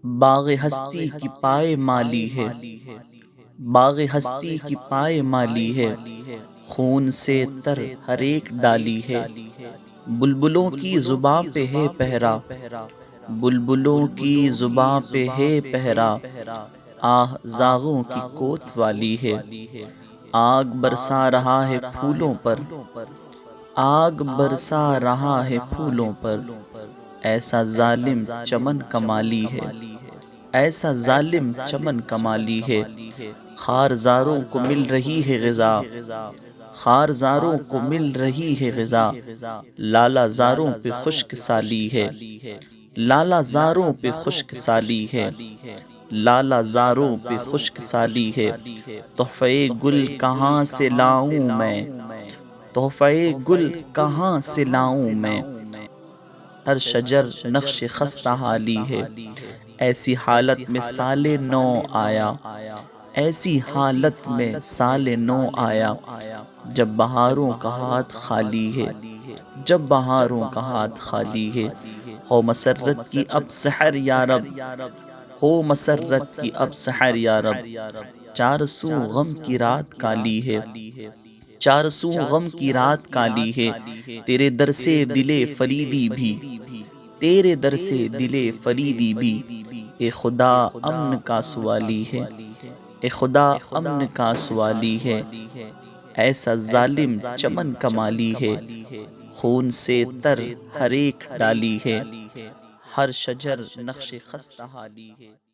باغ ہستی کی پائے مالی ہے، باغ ہستی کی پائے مالی ہے، خون سے تر ہر ایک ڈالی ہے۔ بلبلوں کی زباں پہ ہے پہرا، بلبلوں کی زباں پہ ہے پہرا، آہ زاغوں کی کوت والی ہے۔ آگ برسا رہا ہے پھولوں پر، آگ برسا رہا ہے پھولوں پر، ایسا ظالم چمن کمالی ہے، ایسا ظالم چمن کمالی ہے۔ خارزاروں کو مل رہی ہے غذا، خارزاروں کو مل رہی ہے غذا، لالا زاروں پہ خشک سالی ہے، لالا زاروں پہ خشک سالی ہے، لالا زاروں پہ خشک سالی ہے۔ تحفہ گل کہاں سے لاؤں میں، تحفہ گل کہاں سے لاؤں میں، ہر شجر نقش خستہ حالی ہے۔ ایسی حالت میں سال نو آیا، ایسی حالت میں سال نو آیا، جب بہاروں کا ہاتھ خالی ہے، جب بہاروں کا ہاتھ خالی ہے۔ ہو مسرت کی اب سحر یا رب، ہو مسرت کی اب سحر یا رب، چار سو غم کی رات کالی ہے، چار سو غم کی رات کالی ہے۔ تیرے در سے دلے فریدی بھی، تیرے در سے دلے فریدی بھی، اے خدا امن کا سوالی ہے، اے خدا امن کا سوالی ہے۔ ایسا ظالم چمن کمالی ہے، خون سے تر ہر ایک ڈالی ہے، ہر شجر نقش خستہ حالی ہے۔